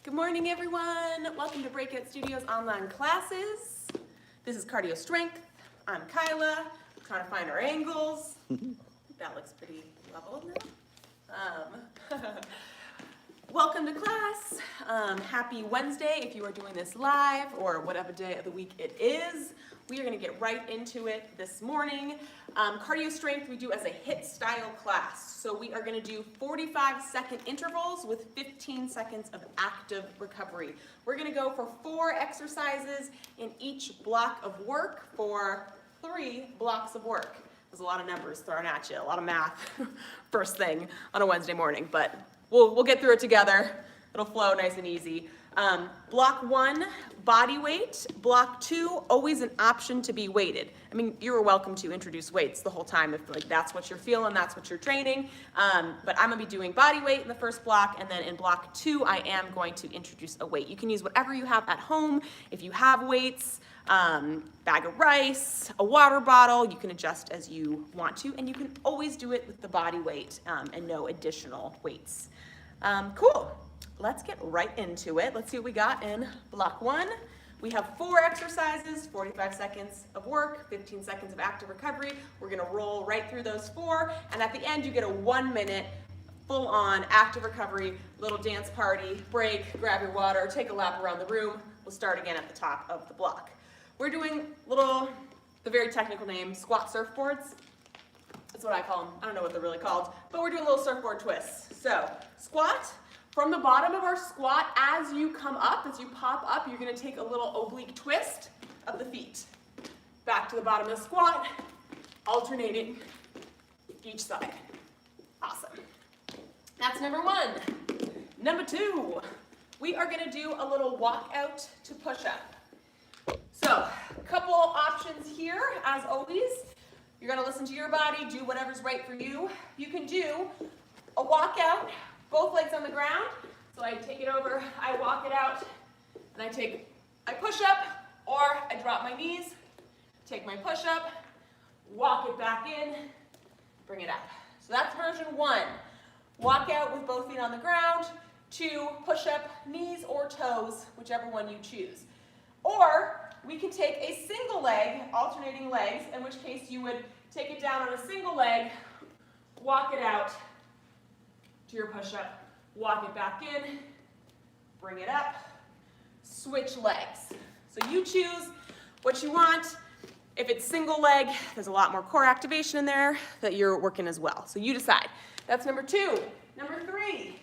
Good morning, everyone. Welcome to BreakOut Studios online classes. This is Cardio Strength. I'm Kyla. I'm trying to find our angles. That looks pretty level now. Welcome to class. Happy Wednesday if you are doing this live or whatever day of the week it is. We are going to get right into it this morning. Cardio Strength we do as a HIIT style class. So we are going to do 45-second intervals with 15 seconds of active recovery. We're going to go for 4 exercises in each block of work for 3 blocks of work. There's a lot of numbers thrown at you, a lot of math first thing on a Wednesday morning, but we'll get through it together. It'll flow nice and easy. Block 1, body weight. Block 2, always an option to be weighted. I mean, you're welcome to introduce weights the whole time if like that's what you're feeling, that's what you're training. But I'm gonna be doing body weight in the first block, and then in block 2, I am going to introduce a weight. You can use whatever you have at home. If you have weights, bag of rice, a water bottle, you can adjust as you want to, and you can always do it with the body weight and no additional weights. Cool. Let's get right into it. Let's see what we got in block 1. We have 4 exercises, 45 seconds of work, 15 seconds of active recovery. We're gonna roll right through those 4, and at the end you get a 1-minute full-on active recovery, little dance party, break, grab your water, take a lap around the room. We'll start again at the top of the block. We're doing the very technical name, squat surfboards. That's what I call them. I don't know what they're really called, but we're doing little surfboard twists. So, squat. From the bottom of our squat, as you come up, as you pop up, you're gonna take a little oblique twist of the feet. Back to the bottom of the squat, alternating each side. Awesome. That's number 1. Number 2, we are gonna do a little walkout to push up. So, a couple options here, as always. You're gonna listen to your body, do whatever's right for you. You can do a walkout, both legs on the ground. So I take it over, I walk it out, and I push up, or I drop my knees, take my push up, walk it back in, bring it up. So that's version 1. Walk out with both feet on the ground. 2, push up, knees or toes, whichever one you choose. Or we can take a single leg, alternating legs, in which case you would take it down on a single leg, walk it out to your push-up, walk it back in, bring it up, switch legs. So you choose what you want. If it's single leg, there's a lot more core activation in there that you're working as well. So you decide. That's number 2. Number 3,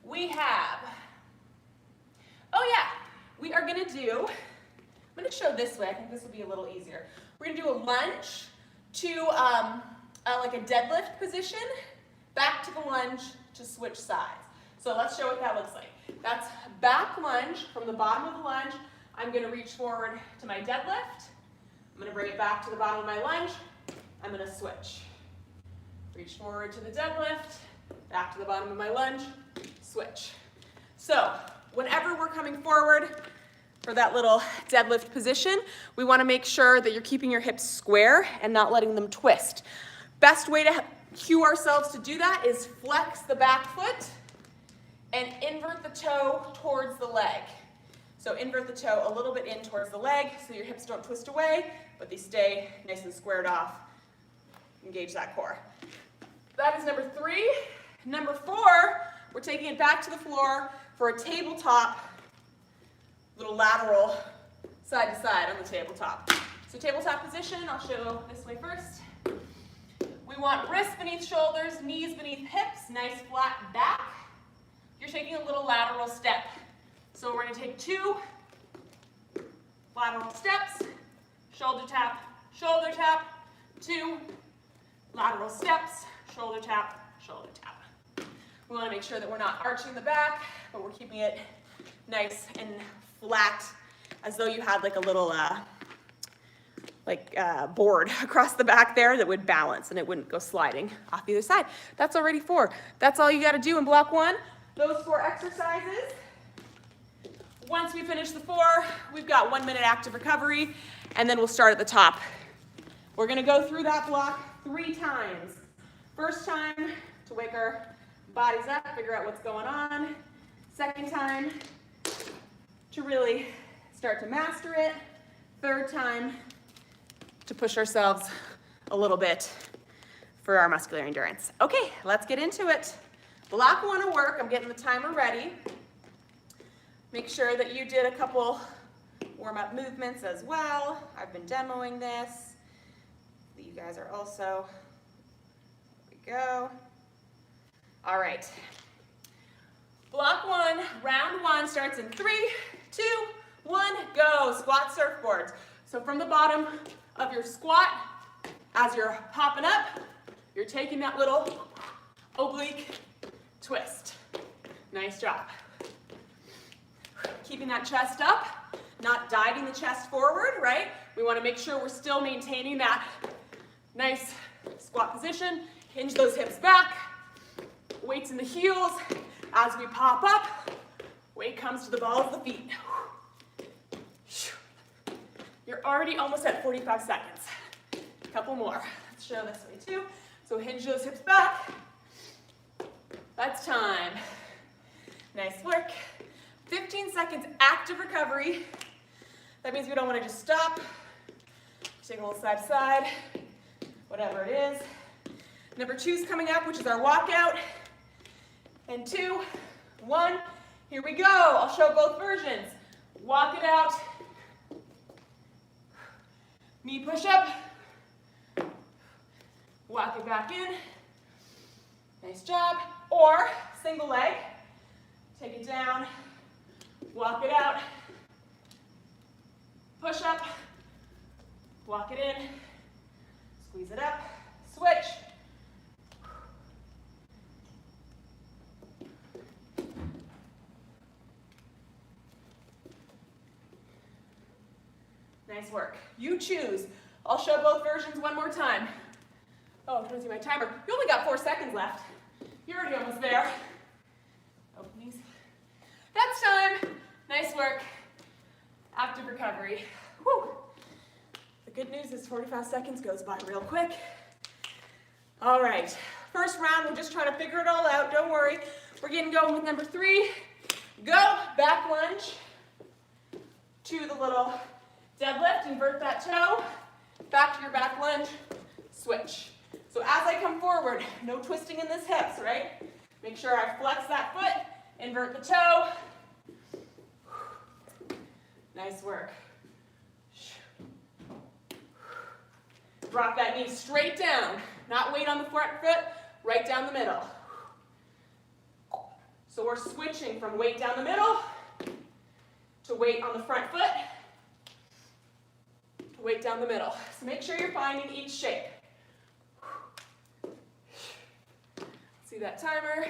we have, we are gonna do, I'm gonna show this way, I think this will be a little easier. We're gonna do a lunge to like a deadlift position, back to the lunge to switch sides. So let's show what that looks like. That's back lunge from the bottom of the lunge. I'm gonna reach forward to my deadlift. I'm gonna bring it back to the bottom of my lunge. I'm gonna switch. Reach forward to the deadlift, back to the bottom of my lunge, switch. So whenever we're coming forward for that little deadlift position, we wanna make sure that you're keeping your hips square and not letting them twist. Best way to cue ourselves to do that is flex the back foot and invert the toe towards the leg. So invert the toe a little bit in towards the leg so your hips don't twist away, but they stay nice and squared off. Engage that core. That is number 3. Number 4, we're taking it back to the floor for a tabletop, little lateral side to side on the tabletop. So tabletop position, I'll show this way first. We want wrists beneath shoulders, knees beneath hips, nice flat back. You're taking a little lateral step. So we're gonna take 2 lateral steps, shoulder tap, 2 lateral steps, shoulder tap, shoulder tap. We wanna make sure that we're not arching the back, but we're keeping it nice and flat as though you had like a little board across the back there that would balance and it wouldn't go sliding off either side. That's already 4. That's all you got to do in block 1. Those 4 exercises. Once we finish the 4, we've got 1-minute active recovery, and then we'll start at the top. We're going to go through that block 3 times. First time to wake our bodies up, figure out what's going on. Second time to really start to master it. Third time to push ourselves a little bit for our muscular endurance. Okay, let's get into it. Block one of work. I'm getting the timer ready. Make sure that you did a couple warm-up movements as well. I've been demoing this. You guys are also. There we go. All right. Block one, round one starts in 3, 2, 1, go. Squat surfboards. So from the bottom of your squat, as you're popping up, you're taking that little oblique twist. Nice job. Keeping that chest up, not diving the chest forward, right? We want to make sure we're still maintaining that nice squat position. Hinge those hips back. Weights in the heels. As we pop up, weight comes to the balls of the feet. You're already almost at 45 seconds. A couple more. Let's show this way too. So hinge those hips back. That's time. Nice work. 15 seconds active recovery. That means we don't want to just stop. Take a little side to side, whatever it is. Number 2 is coming up, which is our walkout. And 2, 1, here we go. I'll show both versions. Walk it out. Knee push up. Walk it back in. Nice job. Or single leg. Take it down. Walk it out. Push up. Walk it in. Squeeze it up. Switch. Nice work. You choose. I'll show both versions one more time. Oh, I'm trying to see my timer. You only got 4 seconds left. You're already almost there. Open these. That's time. Nice work. Active recovery. Whew. The good news is 45 seconds goes by real quick. All right. First round, we're just trying to figure it all out. Don't worry. We're getting going with number 3. Go. Back lunge to the little deadlift, invert that toe, back to your back lunge, switch. So as I come forward, no twisting in this hips, right? Make sure I flex that foot, invert the toe. Nice work. Drop that knee straight down, not weight on the front foot, right down the middle. So we're switching from weight down the middle to weight on the front foot, weight down the middle. So make sure you're finding each shape. See that timer?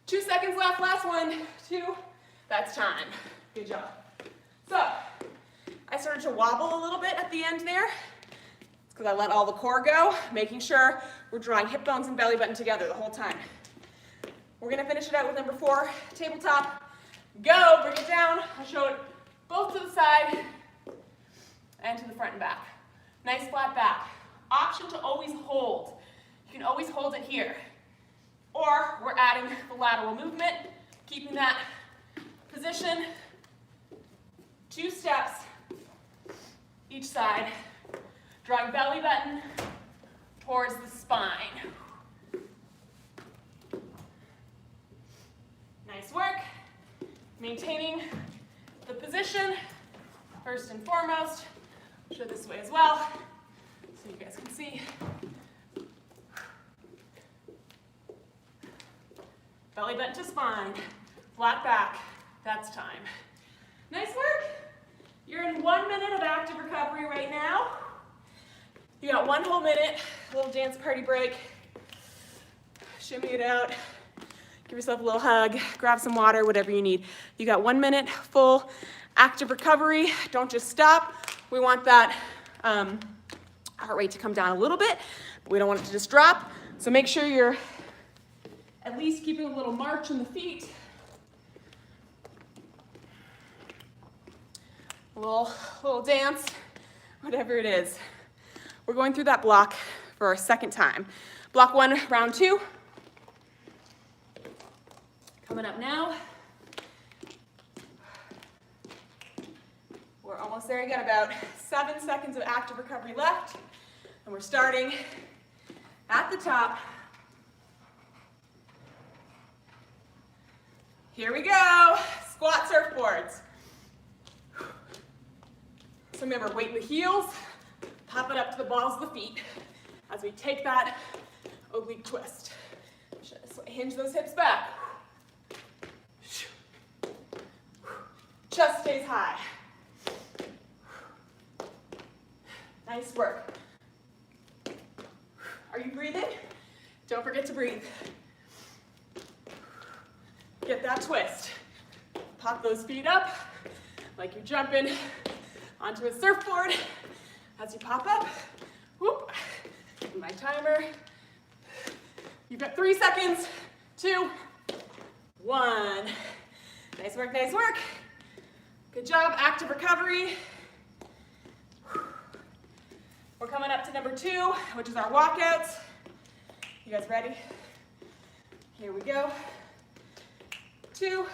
2 seconds left, last 1, 2, that's time. Good job. So, I started to wobble a little bit at the end there. It's because I let all the core go, making sure we're drawing hip bones and belly button together the whole time. We're gonna finish it out with number 4, tabletop. Go, bring it down. I'll show it both to the side and to the front and back. Nice flat back. Option to always hold. You can always hold it here. Or we're adding the lateral movement, keeping that position. 2 steps each side. Drawing belly button towards the spine. Nice work. Maintaining the position first and foremost. I'll show this way as well so you guys can see. Belly button to spine, flat back, that's time. Nice work. You're in 1 minute of active recovery right now. You got 1 whole minute, a little dance party break. Shimmy it out, give yourself a little hug, grab some water, whatever you need. You got 1 minute full active recovery. Don't just stop. We want that heart rate to come down a little bit, but we don't want it to just drop. So make sure you're at least keeping a little march in the feet. A little dance, whatever it is. We're going through that block for our second time. Block 1, round 2. Coming up now. Almost there. You got about 7 seconds of active recovery left. And we're starting at the top. Here we go. Squat surfboards. So remember, weight in the heels, pop it up to the balls of the feet as we take that oblique twist. Hinge those hips back. Chest stays high. Nice work. Are you breathing? Don't forget to breathe. Get that twist. Pop those feet up like you're jumping onto a surfboard as you pop up. Whoop. My timer. You've got 3 seconds. 2, 1. Nice work, nice work. Good job, active recovery. We're coming up to number 2, which is our walkouts. You guys ready? Here we go. 2,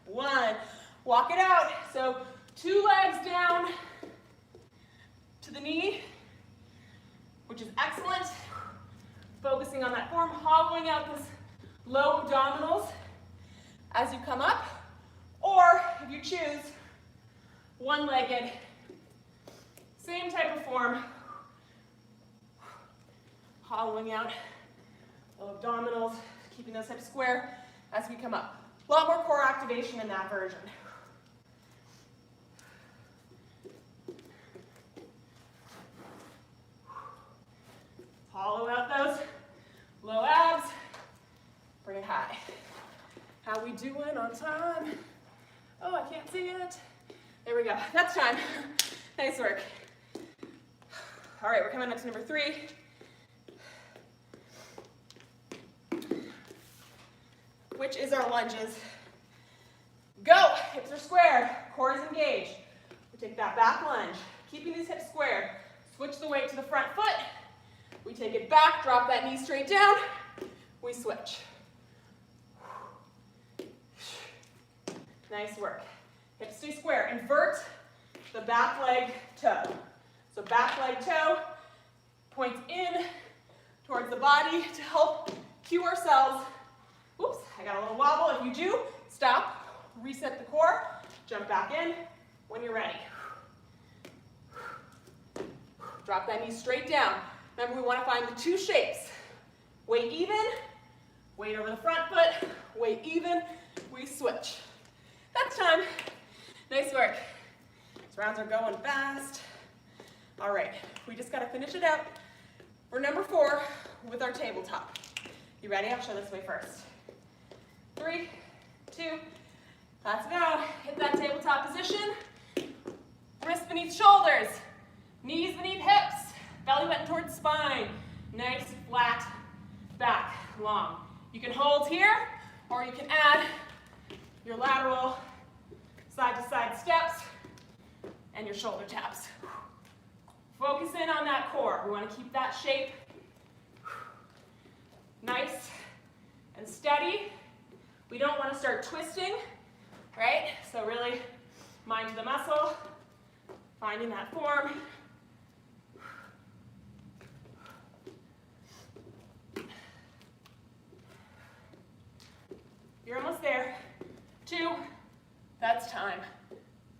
1. Walk it out. So 2 legs down to the knee, which is excellent. Focusing on that form, hollowing out those low abdominals as you come up. Or if you choose, one-legged, same type of form, hollowing out low abdominals, keeping those hips square as we come up. A lot more core activation in that version. Hollow out those low abs. Bring it high. How we doing on time? Oh, I can't see it. There we go. That's time. Nice work. All right, we're coming up to number 3. Which is our lunges. Go. Hips are squared. Core is engaged. We take that back lunge. Keeping these hips squared. Switch the weight to the front foot. We take it back, drop that knee straight down. We switch. Nice work. Hips stay square. Invert the back leg toe. So back leg toe points in towards the body to help cue ourselves. Oops, I got a little wobble. If you do, stop, reset the core, jump back in when you're ready. Drop that knee straight down. Remember, we want to find the 2 shapes. Weight even, weight over the front foot, weight even, we switch. That's time. Nice work. These rounds are going fast. All right, we just got to finish it out. We're number 4 with our tabletop. You ready? I'll show this way first. 3, 2, let's go. Hit that tabletop position. Wrists beneath shoulders, knees beneath hips, belly button towards spine. Nice, flat back, long. You can hold here, or you can add your lateral side-to-side steps and your shoulder taps. Focus in on that core. We want to keep that shape nice and steady. We don't want to start twisting, right? So really mind to the muscle, finding that form. You're almost there. 2, that's time.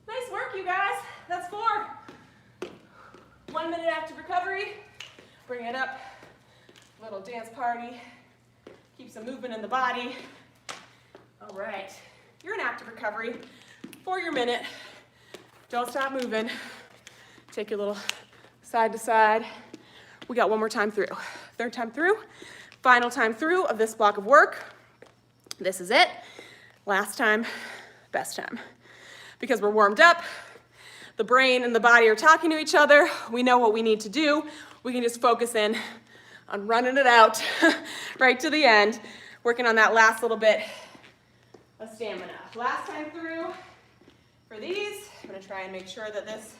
Nice work, you guys. That's 4. 1 minute active recovery. Bring it up. Little dance party. Keep some movement in the body. All right. You're in active recovery for your minute. Don't stop moving. Take your little side to side. We got 1 more time through. 3rd time through. Final time through of this block of work. This is it. Last time, best time. Because we're warmed up, the brain and the body are talking to each other, we know what we need to do, we can just focus in on running it out right to the end, working on that last little bit of stamina. Last time through for these, I'm gonna try and make sure that this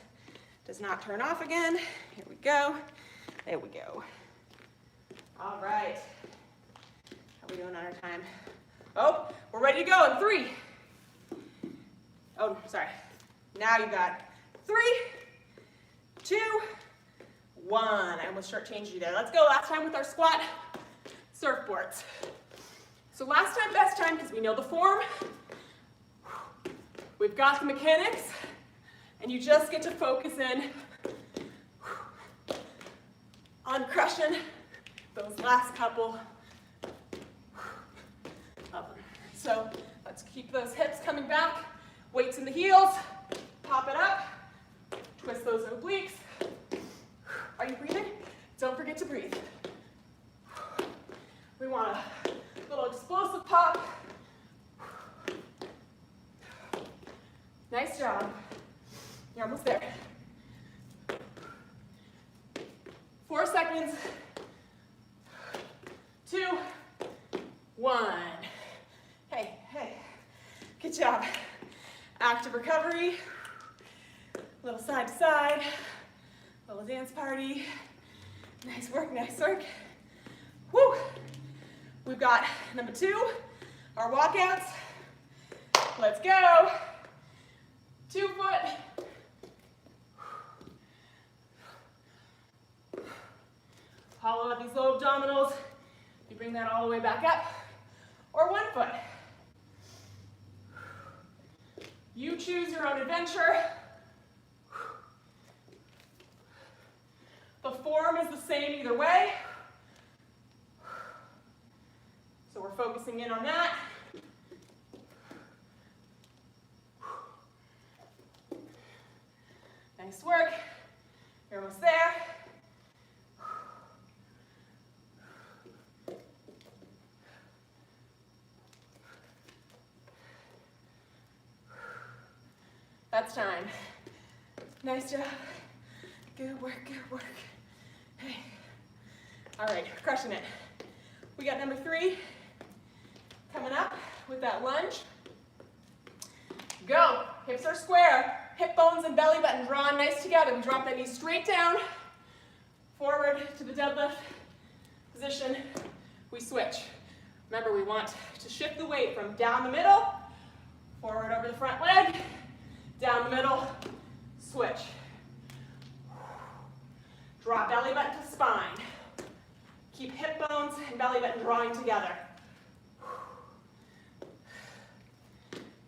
does not turn off again. Here we go, there we go. All right, how are we doing on our time? Oh, we're ready to go in 3. Oh, sorry. Now you got 3, 2, 1. I almost shortchanged you there. Let's go last time with our squat surfboards. So last time, best time, because we know the form. We've got the mechanics, and you just get to focus in on crushing those last couple of them. So let's keep those hips coming back, weights in the heels, pop it up, twist those obliques. Are you breathing? Don't forget to breathe. We want a little explosive pop. Nice job. You're almost there. 4 seconds. 2, 1. Hey, hey. Good job. Active recovery. Little side to side. Little dance party. Nice work, nice work. Woo! We've got number 2, our walkouts. Let's go. 2 foot. Hollow out these low abdominals. You bring that all the way back up. Or 1 foot. You choose your own adventure. The form is the same either way. So we're focusing in on that. Nice work. You're almost there. That's time. Nice job. Good work, good work. Hey. All right, crushing it. We got number 3 coming up with that lunge. Go. Hips are square. Hip bones and belly button drawn nice together. We drop that knee straight down, forward to the deadlift position. We switch. Remember, we want to shift the weight from down the middle, forward over the front leg, down the middle, switch. Drop belly button to spine. Keep hip bones and belly button drawing together.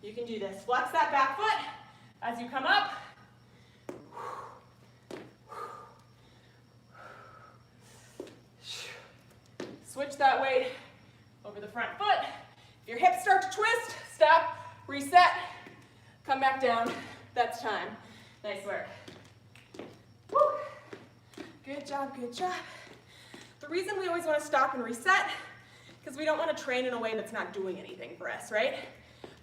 You can do this. Flex that back foot as you come up. Switch that weight over the front foot. If your hips start to twist, stop, reset, come back down. That's time. Nice work. Woo. Good job, good job. The reason we always want to stop and reset, because we don't want to train in a way that's not doing anything for us, right?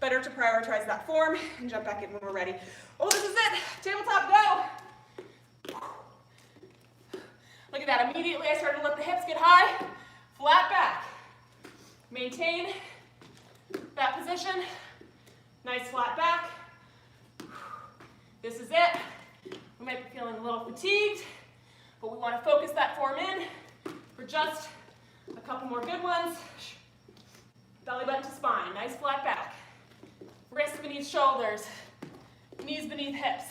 Better to prioritize that form and jump back in when we're ready. Oh, this is it. Tabletop, go. Look at that. Immediately I started to let the hips get high. Flat back. Maintain that position. Nice flat back. This is it. We might be feeling a little fatigued, but we want to focus that form in for just a couple more good ones. Belly button to spine. Nice flat back. Wrists beneath shoulders. Knees beneath hips.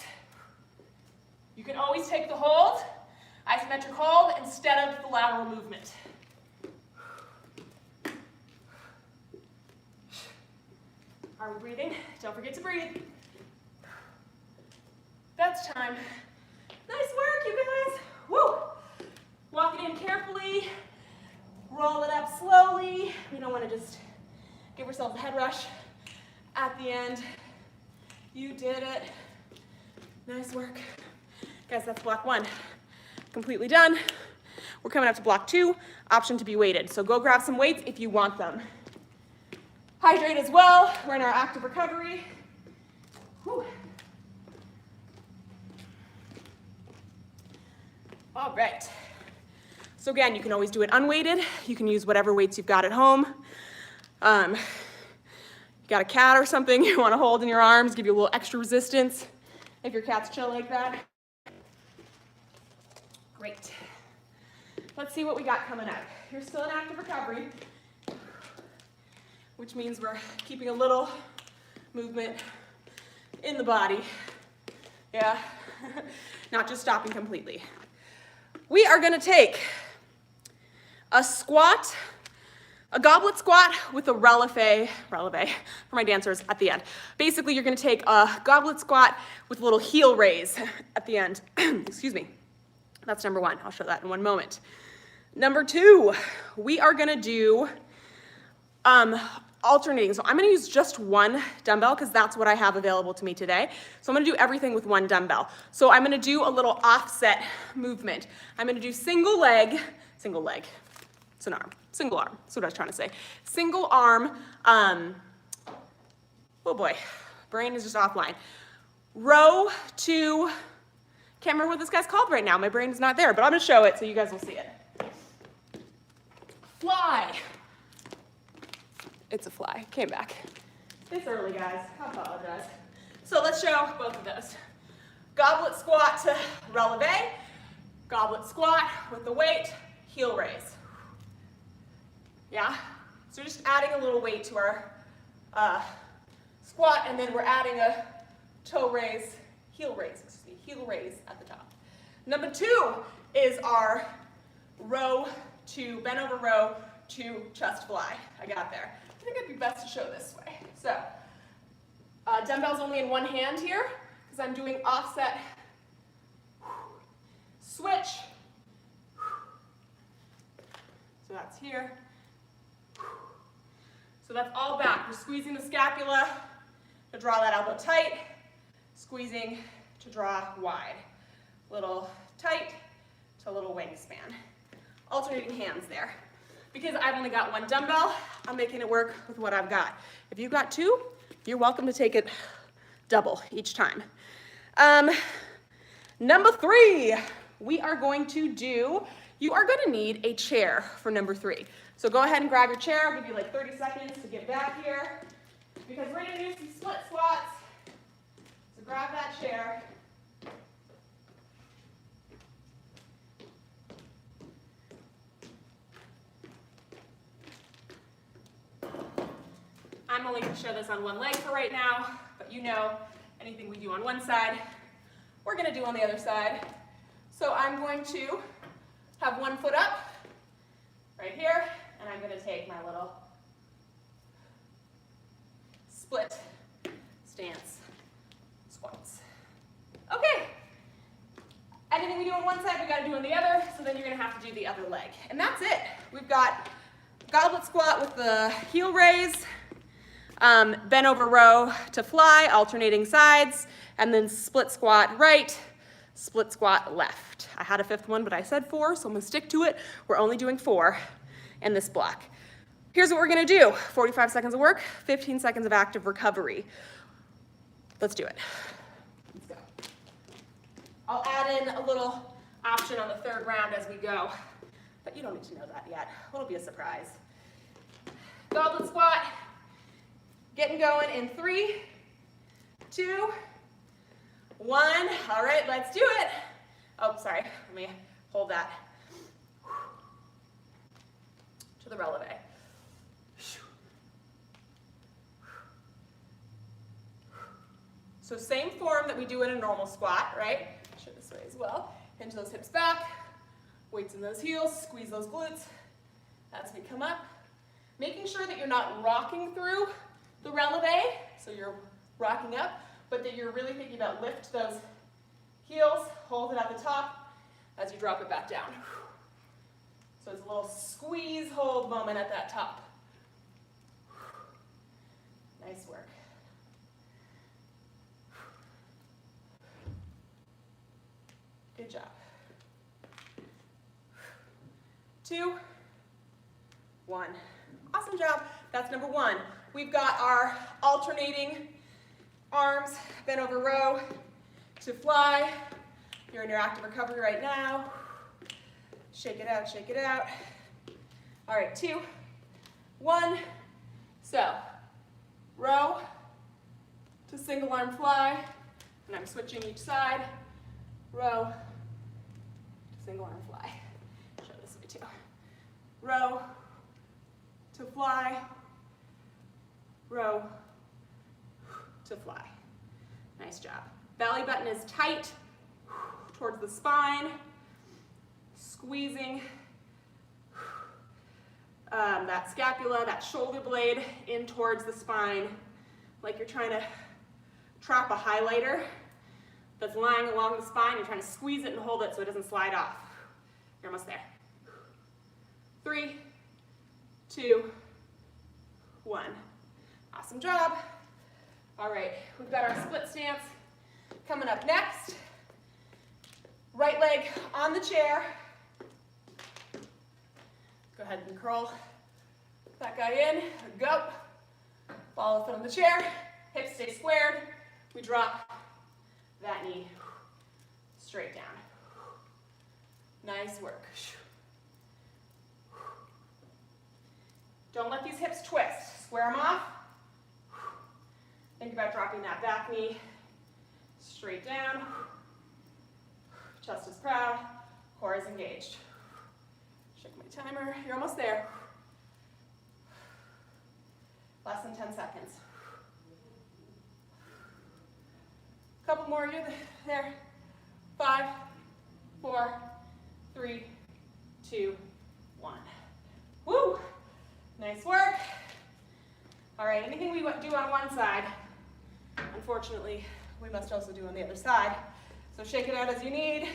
You can always take the hold, isometric hold, instead of the lateral movement. Are we breathing? Don't forget to breathe. That's time. Nice work, you guys. Woo! Walk it in carefully. Roll it up slowly. We don't want to just give ourselves a head rush at the end. You did it. Nice work. Guys, that's block 1. Completely done. We're coming up to block 2, option to be weighted. So go grab some weights if you want them. Hydrate as well. We're in our active recovery. Whew. All right. So again, you can always do it unweighted. You can use whatever weights you've got at home. You got a cat or something you want to hold in your arms, give you a little extra resistance if your cat's chill like that. Great. Let's see what we got coming up. You're still in active recovery, which means we're keeping a little movement in the body. Yeah, not just stopping completely. We are gonna take a squat, a goblet squat with a releve for my dancers at the end. Basically, you're gonna take a goblet squat with a little heel raise at the end. Excuse me. That's number one. I'll show that in one moment. Number two, we are gonna do alternating. So I'm gonna use just one dumbbell because that's what I have available to me today. So I'm gonna do everything with one dumbbell. So I'm gonna do a little offset movement. I'm gonna do single leg, it's an arm, single arm, that's what I was trying to say. Single arm, oh boy, brain is just offline. Row to, can't remember what this guy's called right now, my brain is not there, but I'm gonna show it so you guys will see it. Fly. It's a fly, came back. It's early, guys, I apologize. So let's show both of those. Goblet squat to releve, goblet squat with the weight, heel raise. Yeah, so we're just adding a little weight to our squat, and then we're adding a toe raise, heel raise at the top. Number two is our row to, bent over row to chest fly. I got there. I think it'd be best to show this way. So, dumbbells only in one hand here, because I'm doing offset, switch, so that's here. So that's all back. We're squeezing the scapula to draw that elbow tight, squeezing to draw wide. Little tight to little wingspan. Alternating hands there. Because I've only got one dumbbell, I'm making it work with what I've got. If you've got two, you're welcome to take it double each time. Number three, we are going to do, you are gonna need a chair for number three. So go ahead and grab your chair. I'll give you like 30 seconds to get back here because we're gonna do some split squats. So grab that chair. I'm only gonna show this on one leg for right now, but you know, anything we do on one side, we're gonna do on the other side. So I'm going to have one foot up, right here, and I'm gonna take my little split stance squats. Okay, anything we do on one side, we gotta do on the other, so then you're gonna have to do the other leg. And that's it. We've got goblet squat with the heel raise, bent over row to fly, alternating sides, and then split squat right, split squat left. I had a fifth one, but I said 4, so I'm gonna stick to it. We're only doing 4 in this block. Here's what we're gonna do. 45 seconds of work, 15 seconds of active recovery. Let's do it. Let's go. I'll add in a little option on the third round as we go, but you don't need to know that yet. It'll be a surprise. Goblet squat, getting going in 3, 2, 1. All right, let's do it. Oh, sorry, let me hold that. To the releve. So same form that we do in a normal squat, right? Show this way as well. Hinge those hips back, weights in those heels, squeeze those glutes as we come up. Making sure that you're not rocking through the releve, so you're rocking up, but that you're really thinking about lift those heels, hold it at the top as you drop it back down. So it's a little squeeze hold moment at that top. Nice work. Good job. 2, 1. Awesome job. That's number 1. We've got our alternating arms, bent over row to fly. You're in your active recovery right now. Shake it out, shake it out. All right, 2, 1. So, row to single arm fly, and I'm switching each side. Row to single arm fly. Show this way too. Row to fly, row to fly. Nice job. Belly button is tight towards the spine, squeezing that scapula, that shoulder blade in towards the spine, like you're trying to trap a highlighter that's lying along the spine. You're trying to squeeze it and hold it so it doesn't slide off. You're almost there. 3, 2, 1. Awesome job. All right, we've got our split stance coming up next. Right leg on the chair. Go ahead and curl that guy in. Go. Ball the foot on the chair. Hips stay squared. We drop that knee straight down. Nice work. Don't let these hips twist. Square them off. Think about dropping that back knee straight down. Chest is proud. Core is engaged. Check my timer. You're almost there. Less than 10 seconds. Couple more. You're there. 5, 4, 3, 2, 1. Woo! Nice work. All right, anything we do on one side, unfortunately, we must also do on the other side. So shake it out as you need.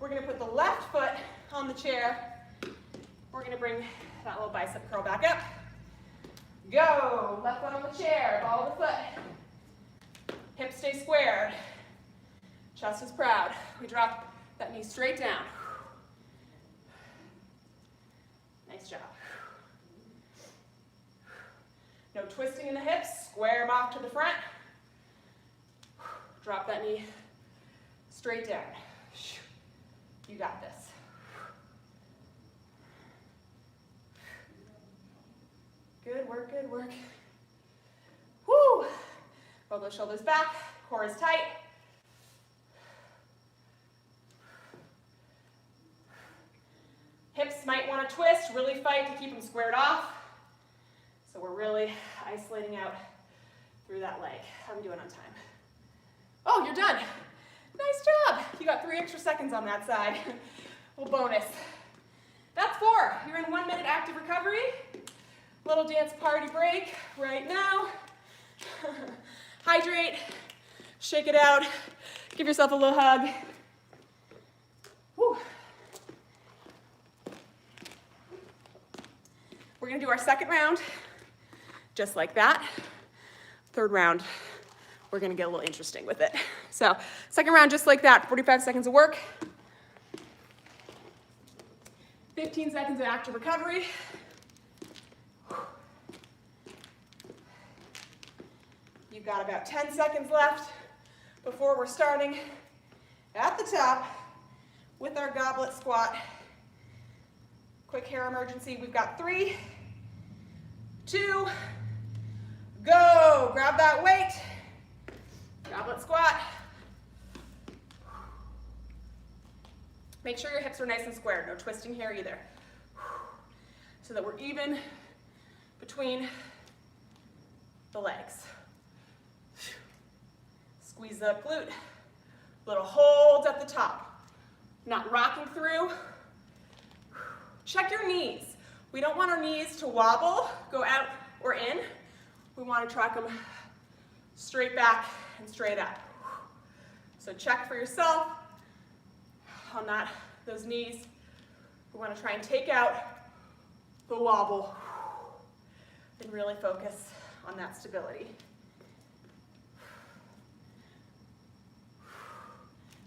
We're going to put the left foot on the chair. We're going to bring that little bicep curl back up. Go. Left foot on the chair. Ball of the foot. Hips stay squared. Chest is proud. We drop that knee straight down. Nice job. No twisting in the hips. Square them off to the front. Drop that knee straight down. You got this. Good work, good work. Woo! Roll those shoulders back. Core is tight. Hips might want to twist. Really fight to keep them squared off. So we're really isolating out through that leg. How are we doing on time? Oh, you're done. Nice job. You got 3 extra seconds on that side. Little bonus. That's 4. You're in 1 minute active recovery. Little dance party break right now. Hydrate. Shake it out. Give yourself a little hug. Woo. We're going to do our second round just like that. Third round, we're going to get a little interesting with it. So second round just like that, 45 seconds of work. 15 seconds of active recovery. You've got about 10 seconds left before we're starting at the top with our goblet squat. Quick hair emergency. We've got 3, 2, go. Grab that weight. Goblet squat. Make sure your hips are nice and squared. No twisting here either. So that we're even between the legs. Squeeze the glute. Little holds at the top. Not rocking through. Check your knees. We don't want our knees to wobble, go out or in. We want to track them straight back and straight up. So check for yourself on those knees. We want to try and take out the wobble and really focus on that stability.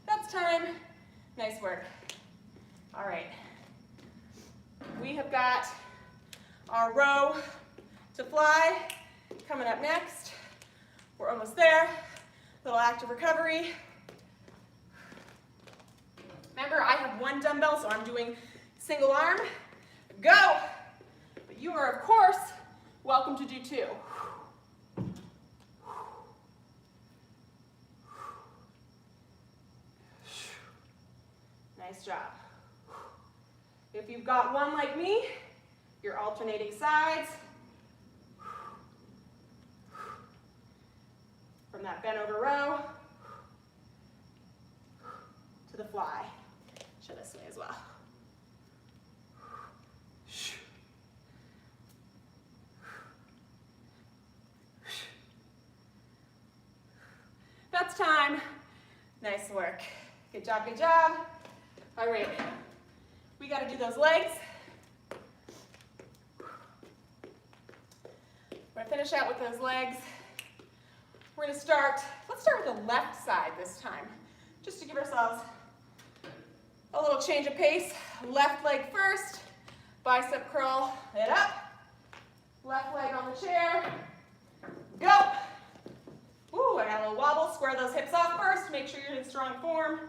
That's time. Nice work. All right. We have got our row to fly coming up next. We're almost there. Little active recovery. Remember, I have 1 dumbbell, so I'm doing single arm. Go! But you are, of course, welcome to do 2. Nice job. If you've got 1 like me, you're alternating sides. From that bent over row. the fly. Show this way as well. That's time. Nice work. Good job, good job. All right, we got to do those legs. We're going to finish out with those legs. We're going to start, let's start with the left side this time, just to give ourselves a little change of pace. Left leg first, bicep curl it up. Left leg on the chair, go. Ooh, I got a little wobble. Square those hips off first. Make sure you're in strong form.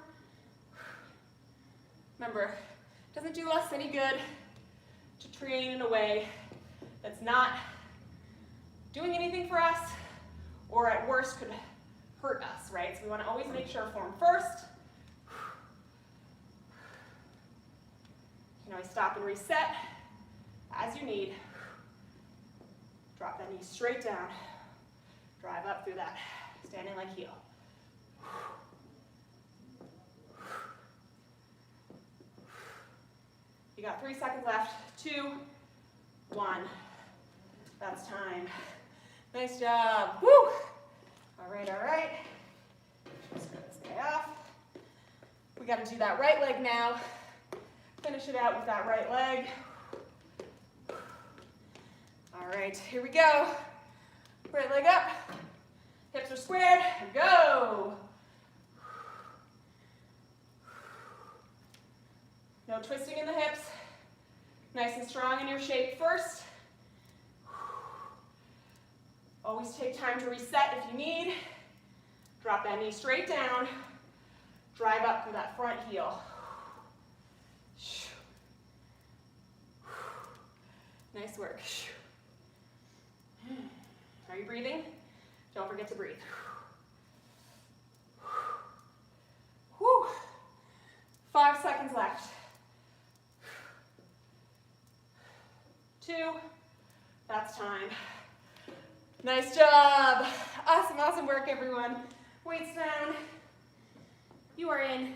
Remember, it doesn't do us any good to train in a way that's not doing anything for us, or at worst could hurt us, right? So we want to always make sure form first. You can always stop and reset as you need. Drop that knee straight down. Drive up through that standing leg heel. You got 3 seconds left. 2, 1. That's time. Nice job. Woo! All right, all right. Just get this guy off. We got to do that right leg now. Finish it out with that right leg. All right, here we go. Right leg up. Hips are squared. Go. No twisting in the hips. Nice and strong in your shape first. Always take time to reset if you need. Drop that knee straight down. Drive up through that front heel. Nice work. Are you breathing? Don't forget to breathe. Whew. 5 seconds left. 2. That's time. Nice job. Awesome, awesome work, everyone. Weights down. You are in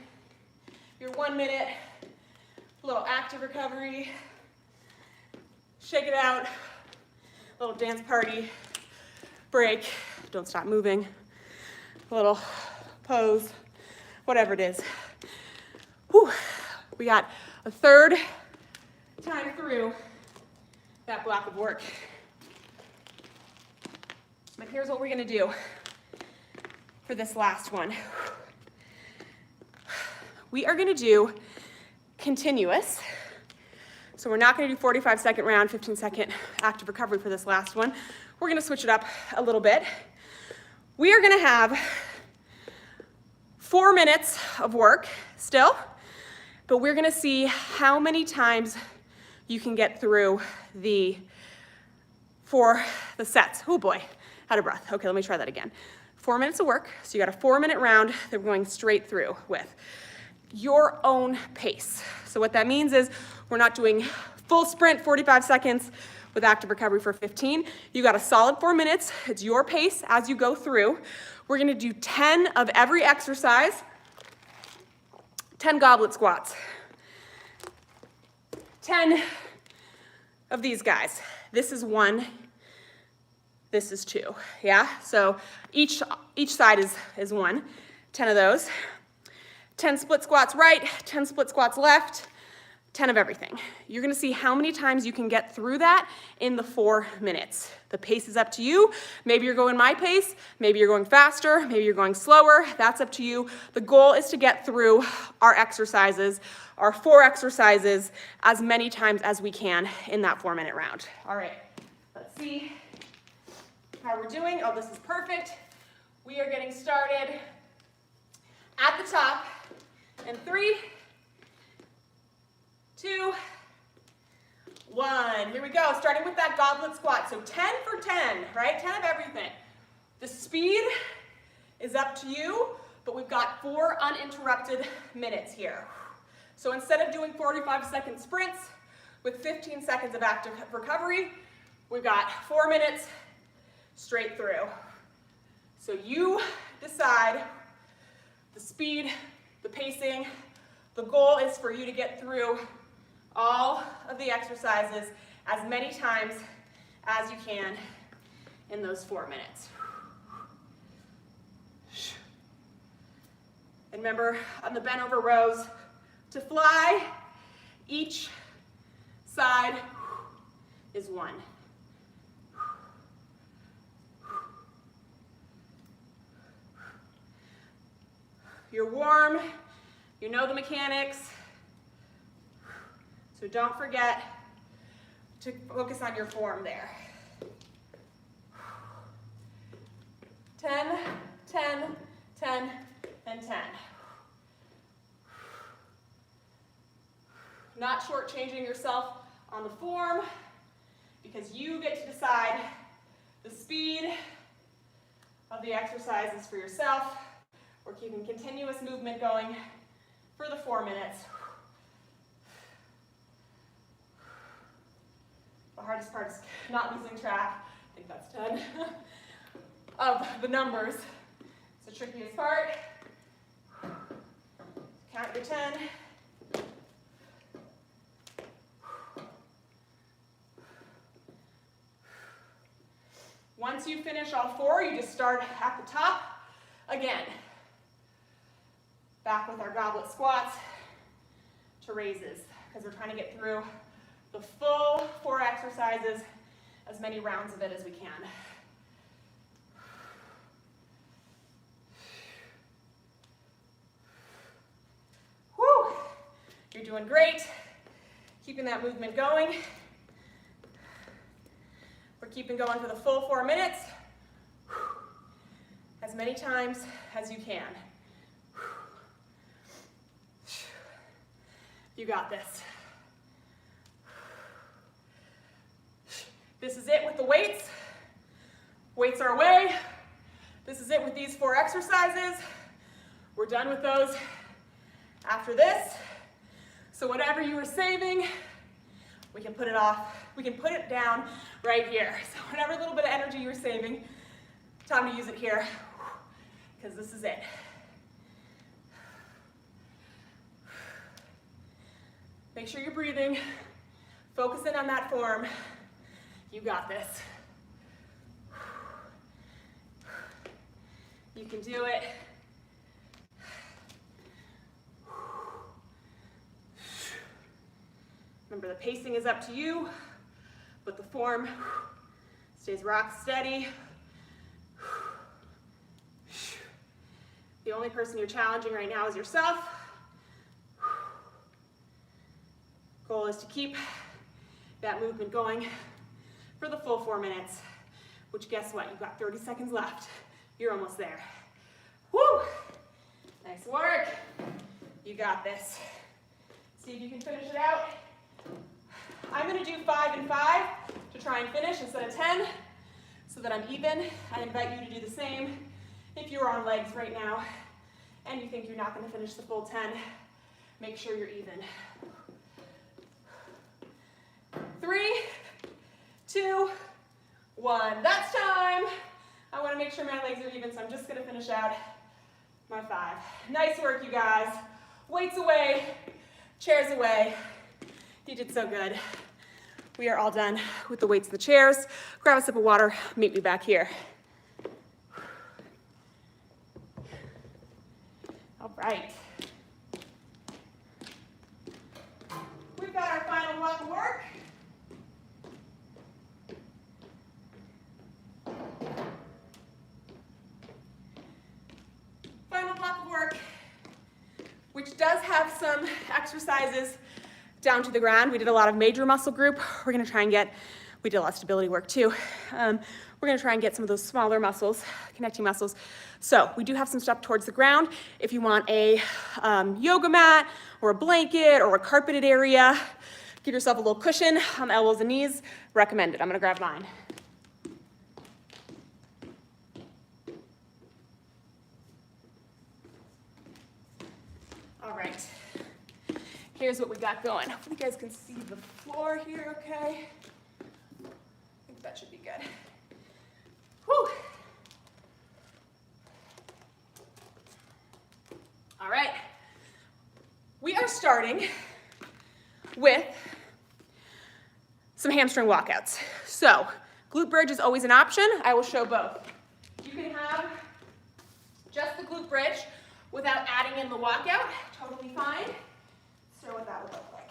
your 1 minute little active recovery. Shake it out. Little dance party. Break. Don't stop moving. A little pose. Whatever it is. Whew. We got a third time through that block of work. But here's what we're going to do for this last one. We are going to do continuous. So we're not going to do 45-second round, 15-second active recovery for this last one. We're going to switch it up a little bit. We are going to have 4 minutes of work still, but we're going to see how many times you can get through for the sets. Oh boy. Out of breath. Okay, let me try that again. 4 minutes of work. So you got a 4-minute round that we're going straight through with your own pace. So what that means is we're not doing full sprint, 45 seconds with active recovery for 15. You got a solid 4 minutes. It's your pace as you go through. We're gonna do 10 of every exercise, 10 goblet squats, 10 of these guys. This is 1. This is 2, yeah? So each side is 1, 10 of those. 10 split squats right, 10 split squats left, 10 of everything. You're gonna see how many times you can get through that in the 4 minutes. The pace is up to you. Maybe you're going my pace, maybe you're going faster, maybe you're going slower, that's up to you. The goal is to get through our exercises, our 4 exercises, as many times as we can in that 4-minute round. All right, let's see how we're doing. Oh, this is perfect. We are getting started at the top in 3, 2, 1. Here we go, starting with that goblet squat. So 10 for 10, right? 10 of everything. The speed is up to you, but we've got 4 uninterrupted minutes here. So instead of doing 45-second sprints with 15 seconds of active recovery, we've got 4 minutes straight through. So you decide the speed, the pacing, The goal is for you to get through all of the exercises as many times as you can in those 4 minutes. And remember, on the bent over rows, to fly, each side is 1. You're warm, you know the mechanics, so don't forget to focus on your form there. 10, 10, 10, and 10. Not shortchanging yourself on the form, because you get to decide the speed of the exercises for yourself. We're keeping continuous movement going for the 4 minutes. The hardest part is not losing track, I think that's 10, of the numbers. It's the trickiest part. Count your 10. Once you finish all 4, you just start at the top again. Back with our goblet squats to raises, because we're trying to get through the full 4 exercises, as many rounds of it as we can. Whew, you're doing great. Keeping that movement going. We're keeping going for the full 4 minutes, as many times as you can. You got this. This is it with the weights. Weights are away. This is it with these 4 exercises. We're done with those after this. So whatever you were saving, we can put it off. We can put it down right here. So whatever little bit of energy you were saving, time to use it here, because this is it. Make sure you're breathing. Focus in on that form. You got this. You can do it. Remember, the pacing is up to you, but the form stays rock steady. The only person you're challenging right now is yourself. Goal is to keep that movement going for the full 4 minutes, which guess what? You've got 30 seconds left. You're almost there. Woo! Nice work. You got this. See if you can finish it out. I'm going to do 5 and 5 to try and finish instead of 10 so that I'm even. I invite you to do the same if you're on legs right now and you think you're not going to finish the full 10. Make sure you're even. 3, 2, 1. That's time. I want to make sure my legs are even, so I'm just going to finish out my 5. Nice work, you guys. Weights away, chairs away. You did so good. We are all done with the weights and the chairs. Grab a sip of water, meet me back here. All right. We've got our final block of work. Final block of work, which does have some exercises down to the ground. We did a lot of major muscle group. We're gonna try and we did a lot of stability work too. We're gonna try and get some of those smaller muscles, connecting muscles. So we do have some stuff towards the ground. If you want a yoga mat or a blanket or a carpeted area, give yourself a little cushion on the elbows and knees, recommended. I'm gonna grab mine. All right. Here's what we got going. Hopefully you guys can see the floor here, okay? I think that should be good. Whew. All right. We are are starting with some hamstring walkouts. So glute bridge is always an option. I will show both. You can have just the glute bridge without adding in the walkout, totally fine. So what that would look like.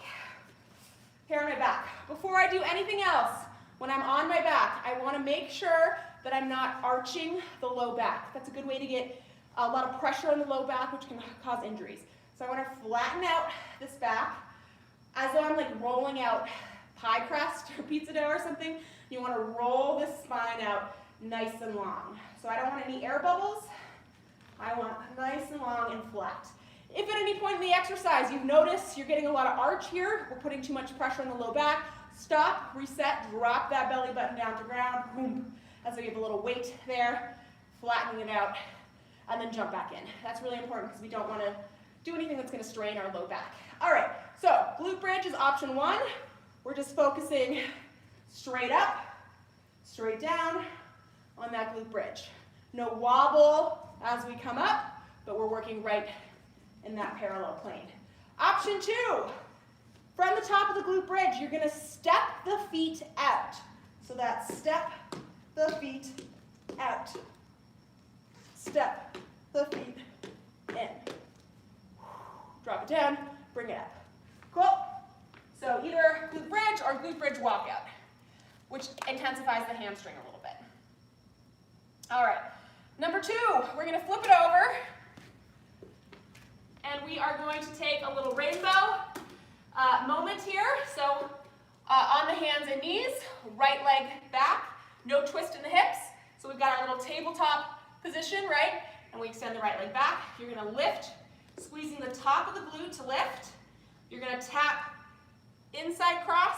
Here on my back. Before I do anything else, when I'm on my back, I want to make sure that I'm not arching the low back. That's a good way to get a lot of pressure on the low back, which can cause injuries. So I want to flatten out this back as though I'm like rolling out pie crust or pizza dough or something. You want to roll this spine out nice and long. So I don't want any air bubbles. I want nice and long and flat. If at any point in the exercise you've noticed you're getting a lot of arch here, we're putting too much pressure on the low back, stop, reset, drop that belly button down to ground, boom, as though you have a little weight there, flattening it out, and then jump back in. That's really important because we don't want to do anything that's going to strain our low back. All right, so glute bridge is option one. We're just focusing straight up, straight down on that glute bridge. No wobble as we come up, but we're working right in that parallel plane. Option two, from the top of the glute bridge, you're going to step the feet out. So that's step the feet out. Step the feet in. Drop it down, bring it up. Cool. So either glute bridge or glute bridge walkout, which intensifies the hamstring a little bit. All right. Number two, we're going to flip it over, and we are going to take a little rainbow moment here. So on the hands and knees, right leg back, no twist in the hips. So we've got our little tabletop position, right? And we extend the right leg back. You're going to lift, squeezing the top of the glute to lift. You're going to tap inside cross,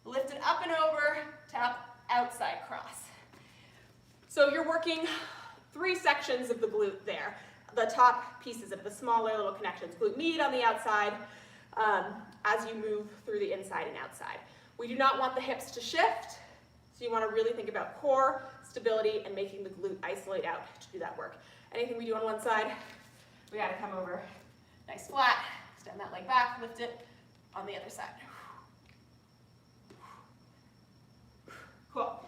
lift it up and over, tap outside cross. So you're working three sections of the glute there. The top pieces of the smaller little connections. Glute med on the outside as you move through the inside and outside. We do not want the hips to shift, so you want to really think about core stability and making the glute isolate out to do that work. Anything we do on one side, we got to come over nice flat, extend that leg back, lift it on the other side. Cool.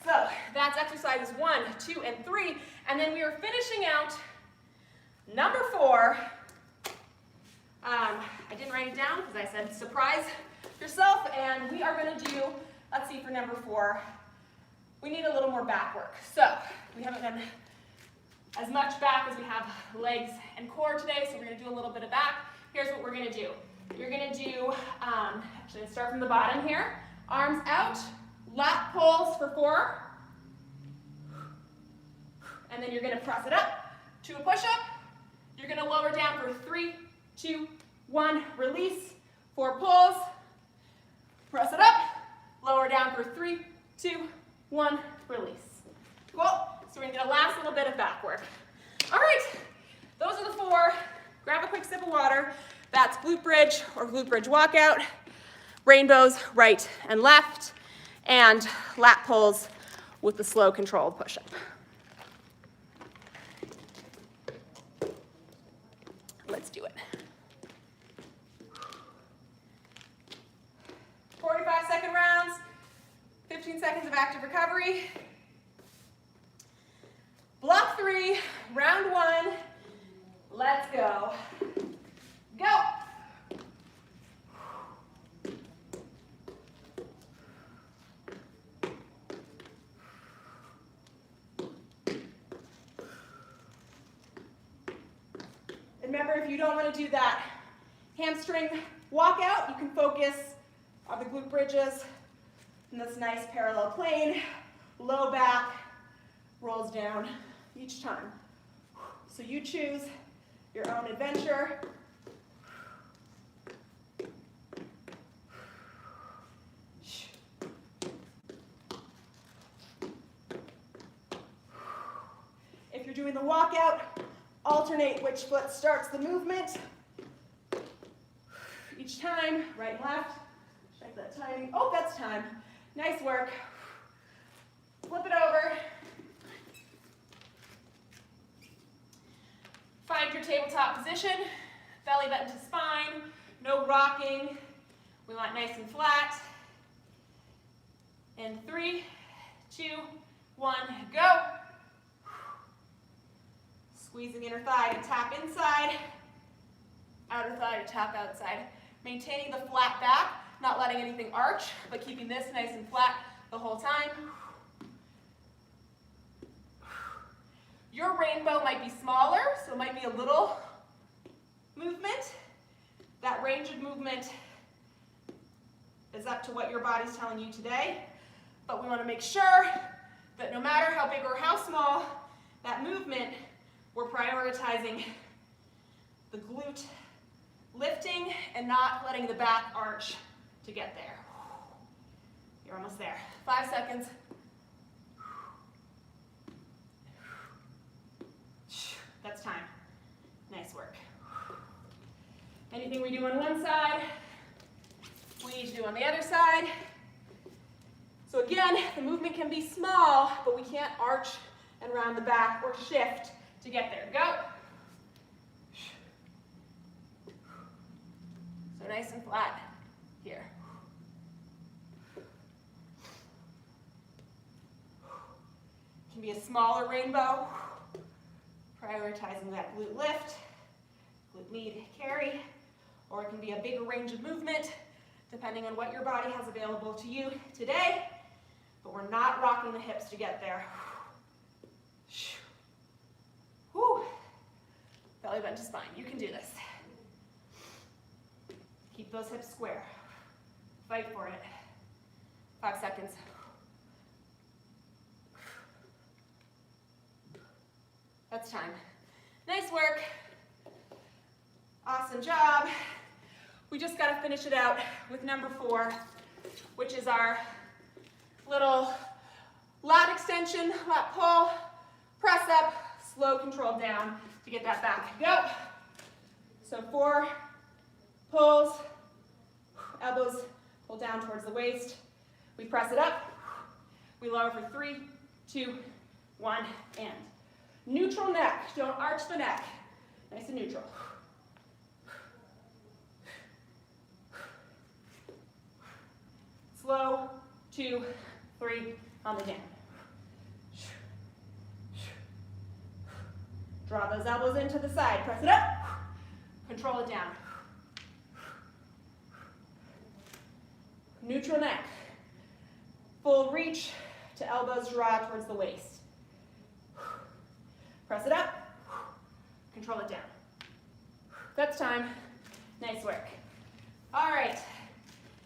So that's exercises 1, 2, and 3, and then we are finishing out number 4. I didn't write it down because I said surprise yourself, and we are going to do, let's see, for number 4, we need a little more back work. So we haven't done as much back as we have legs and core today, so we're going to do a little bit of back. Here's what we're going to do. You're going to do, actually start from the bottom here, arms out, lat pulls for 4, and then you're going to press it up to a push-up. You're going to lower down for 3, 2, 1, release, 4 pulls, press it up, lower down for 3, 2, 1, release. Cool. So we're going to get a last little bit of back work. All right, those are the 4. Grab a quick sip of water. That's glute bridge or glute bridge walkout, rainbows right and left, and lat pulls with the slow controlled push-up. Let's do it. 45-second rounds, 15 seconds of active recovery. Block 3, round 1, let's go. Go. Remember, if you don't want to do that hamstring walkout, you can focus on the glute bridges in this nice parallel plane. Low back rolls down each time. So you choose your own adventure. If you're doing the walkout, alternate which foot starts the movement. Each time, right and left. Check that timing. Oh, that's time. Nice work. Flip it over. Find your tabletop position. Belly button to spine, no rocking. We want nice and flat. In 3, 2, 1, go. Squeezing inner thigh to tap inside, outer thigh to tap outside. Maintaining the flat back, not letting anything arch, but keeping this nice and flat the whole time. Your rainbow might be smaller, so it might be a little movement. That range of movement is up to what your body's telling you today, but we want to make sure that no matter how big or how small that movement, we're prioritizing the glute lifting and not letting the back arch to get there. You're almost there. 5 seconds. That's time. Nice work. Anything we do on one side, we need to do on the other side. So again, the movement can be small, but we can't arch and round the back or shift to get there. Go. So nice and flat here. It can be a smaller rainbow, prioritizing that glute lift, glute med carry, or it can be a bigger range of movement, depending on what your body has available to you today, but we're not rocking the hips to get there. Whew. Belly button to spine. You can do this. Keep those hips square. Fight for it. 5 seconds. That's time. Nice work. Awesome job. We just got to finish it out with number 4, which is our little lat extension, lat pull, press up, slow control down to get that back. Go. So 4 pulls, elbows pull down towards the waist. We press it up. We lower for 3, 2, 1, and neutral neck. Don't arch the neck. Nice and neutral. Slow, 2, 3, on the down. Draw those elbows into the side. Press it up. Control it down. Neutral neck. Full reach to elbows draw towards the waist. Press it up. Control it down. That's time. Nice work. All right.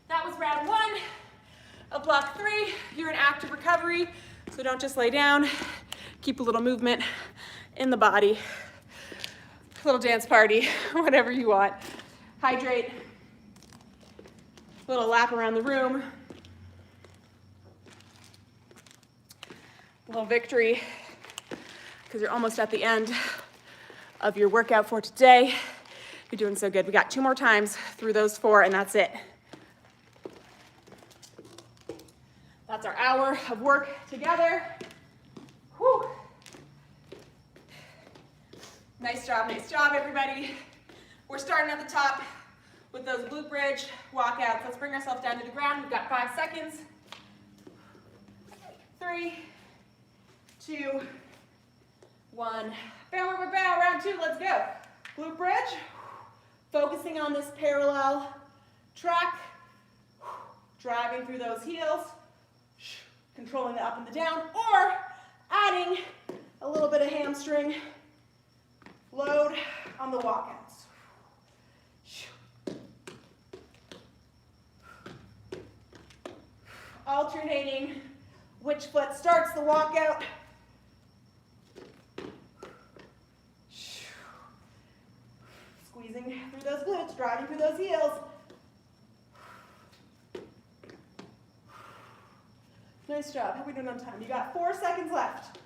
That was round 1 of block 3. You're in active recovery, so don't just lay down. Keep a little movement in the body. Little dance party, whatever you want. Hydrate. Little lap around the room. A little victory, because you're almost at the end of your workout for today. You're doing so good. We got 2 more times through those 4, and that's it. That's our hour of work together. Whew. Nice job, everybody. We're starting at the top with those glute bridge walkouts. Let's bring ourselves down to the ground. We've got 5 seconds. 3, 2, 1. Bow over bow, round 2, let's go. Glute bridge, focusing on this parallel track, driving through those heels, controlling the up and the down, or adding a little bit of hamstring load on the walkouts. Alternating which foot starts the walkout. Squeezing through those glutes, driving through those heels. Nice job. How are we doing on time? You got 4 seconds left.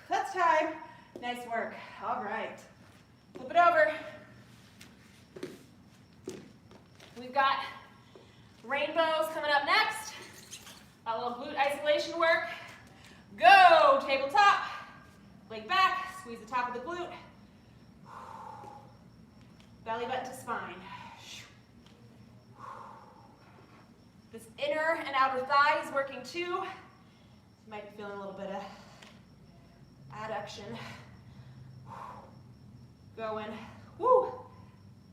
That's time. Nice work. All right. Flip it over. We've got rainbows coming up next. A little glute isolation work. Go. Tabletop. Leg back. Squeeze squeeze the top of the glute. Belly button to spine. This inner and outer thigh is working too. You might be feeling a little bit of adduction. Going, woo.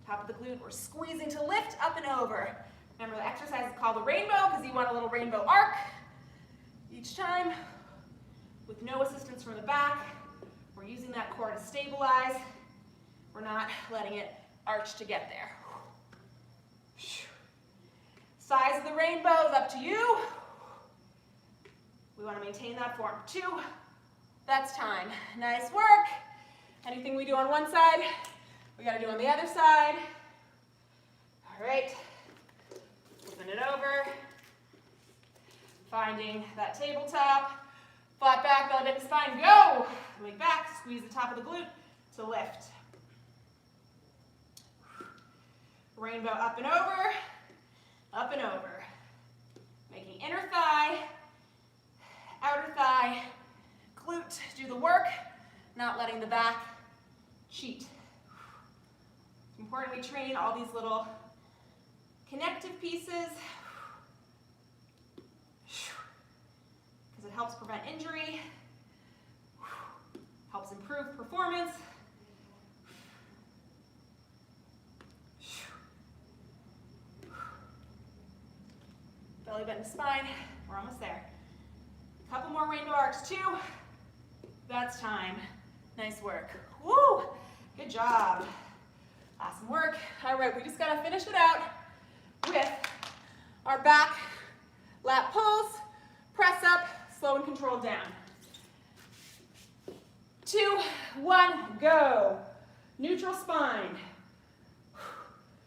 Top of the glute, we're squeezing to lift up and over. Remember, the exercise is called the rainbow because you want a little rainbow arc each time with no assistance from the back. We're using that core to stabilize. We're not letting it arch to get there. Size of the rainbow is up to you. We want to maintain that form. 2, that's time. Nice work. Anything we do on one side, we got to do on the other side. All right. Flipping it over. Finding that tabletop. Flat back, belly button, spine, go! Leg back, squeeze the top of the glute to lift. Rainbow up and over, up and over. Making inner thigh, outer thigh, glute do the work, not letting the back cheat. It's important we train all these little connective pieces because it helps prevent injury, helps improve performance. Belly button to spine, we're almost there. A couple more rainbow arcs, 2, that's time. Nice work. Woo, good job. Awesome work. All right, we just gotta finish it out with our back lat pulls, press up, slow and controlled down. 2, 1, go. Neutral spine.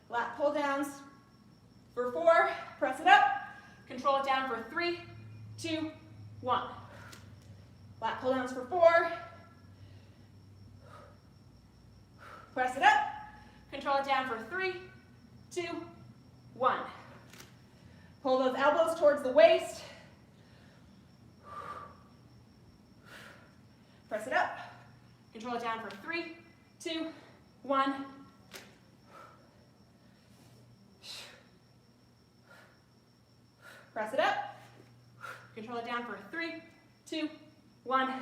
Lat pull downs for 4, press it up, control it down for 3, 2, 1. Lat pull downs for 4, press it up, control it down for 3, 2, 1. Pull those elbows towards the waist. Press it up, control it down for 3, 2, 1. Press it up, control it down for 3, 2, 1.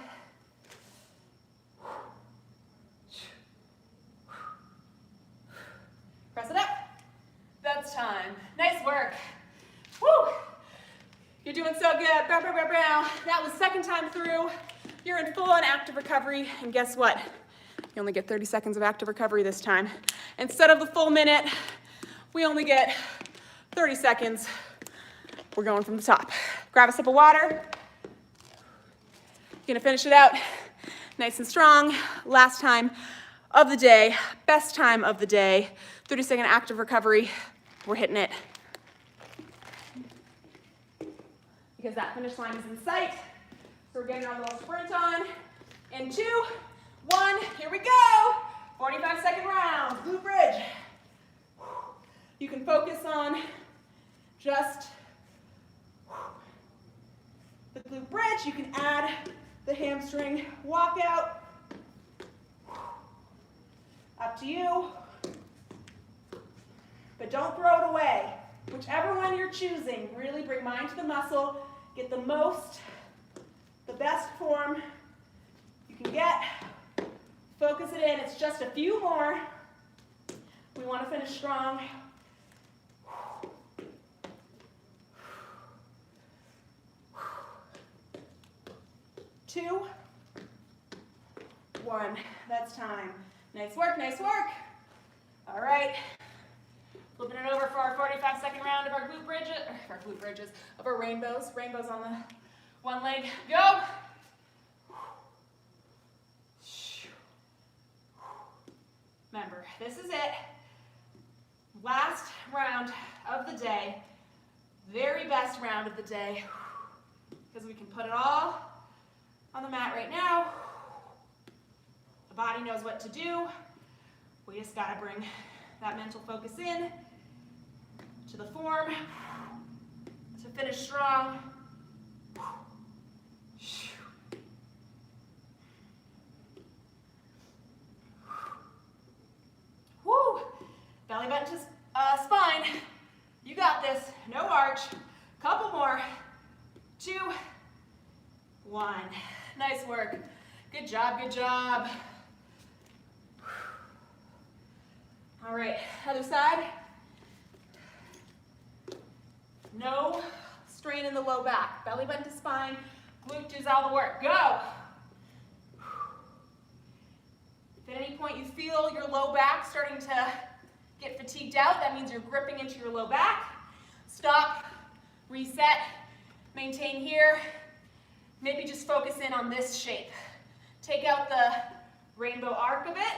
Press it up. That's time. Nice work. Woo! You're doing so good. Bow, bow, bow, bow. That was second time through. You're in full on active recovery, and guess what? You only get 30 seconds of active recovery this time. Instead of the full minute, we only get 30 seconds. We're going from the top. Grab a sip of water. You're gonna finish it out nice and strong. Last time of the day, best time of the day. 30-second active recovery. We're hitting it. Because that finish line is in sight. So we're getting our little sprint on. In 2, 1, here we go. 45-second round, glute bridge. You can focus on just the glute bridge. You can add the hamstring walkout. Up to you. But don't throw it away. Whichever one you're choosing, really bring mind to the muscle. Get the best form you can get. Focus it in. It's just a few more. We want to finish strong. 2, 1. That's time. Nice work, nice work. All right. Flipping it over for our 45-second round of our glute bridges, of our rainbows. Rainbows on the one leg. Go. Remember, this is it. Last round of the day. Very best round of the day. Because we can put it all on the mat right now. The body knows what to do. We just got to bring that mental focus in to the form to finish strong. one. Nice work. Good job, good job. All right, other side. No strain in the low back. Belly button to spine. Glute does all the work. Go. If at any point you feel your low back starting to get fatigued out, that means you're gripping into your low back. Stop, reset, maintain here. Maybe just focus in on this shape. Take out the rainbow arc of it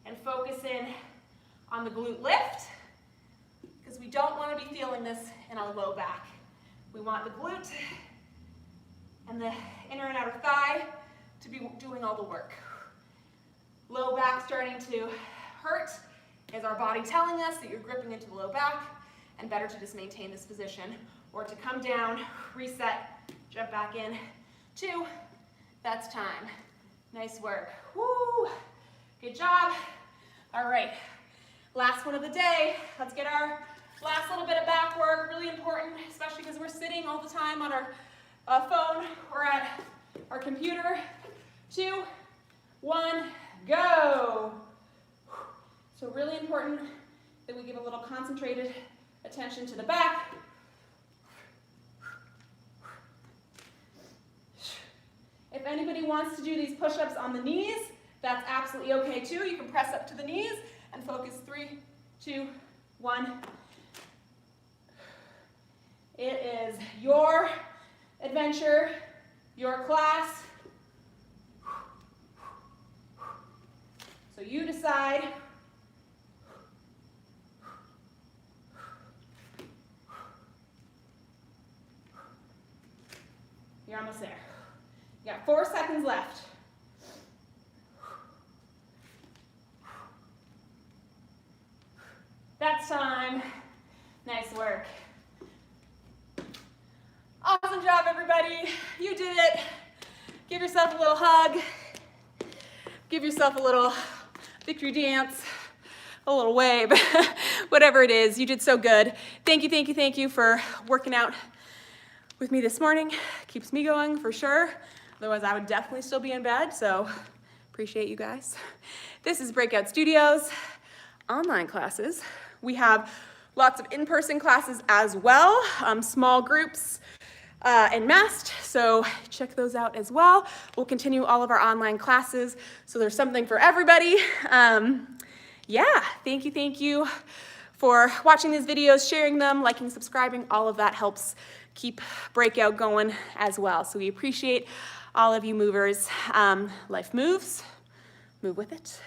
and focus in on the glute lift, because we don't want to be feeling this in our low back. We want the glute and the inner and outer thigh to be doing all the work. Low back starting to hurt is our body telling us that you're gripping into the low back, and better to just maintain this position or to come down, reset, jump back in. 2, that's time. Nice work. Woo! Good job. All right, last one of the day. Let's get our last little bit of back work. Really important, especially because we're sitting all the time on our phone or at our computer. 2, 1, go. So really important that we give a little concentrated attention to the back. If anybody wants to do these push-ups on the knees, that's absolutely okay too. You can press up to the knees and focus. 3, 2, 1. It is your adventure, your class. So you decide. You're almost there. You got 4 seconds left. That's time. Nice work. Awesome job, everybody. You did it. Give yourself a little hug. Give yourself a little victory dance, a little wave, whatever it is. You did so good. Thank you, thank you, thank you for working out with me this morning. Keeps me going for sure. Otherwise, I would definitely still be in bed, so appreciate you guys. This is BreakOut Studios online classes. We have lots of in-person classes as well, small groups and masked, so check those out as well. We'll continue all of our online classes, so there's something for everybody. Yeah, thank you for watching these videos, sharing them, liking, subscribing. All of that helps keep BreakOut going as well. So we appreciate all of you movers. Life moves, move with it.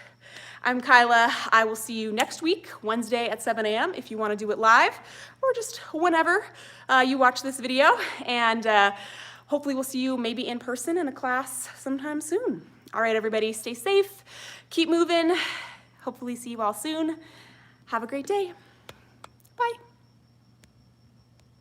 I'm Kyla. I will see you next week, Wednesday at 7 a.m. if you want to do it live, or just whenever you watch this video. And hopefully we'll see you maybe in person in a class sometime soon. All right, everybody, stay safe, keep moving. Hopefully see you all soon. Have a great day. Bye.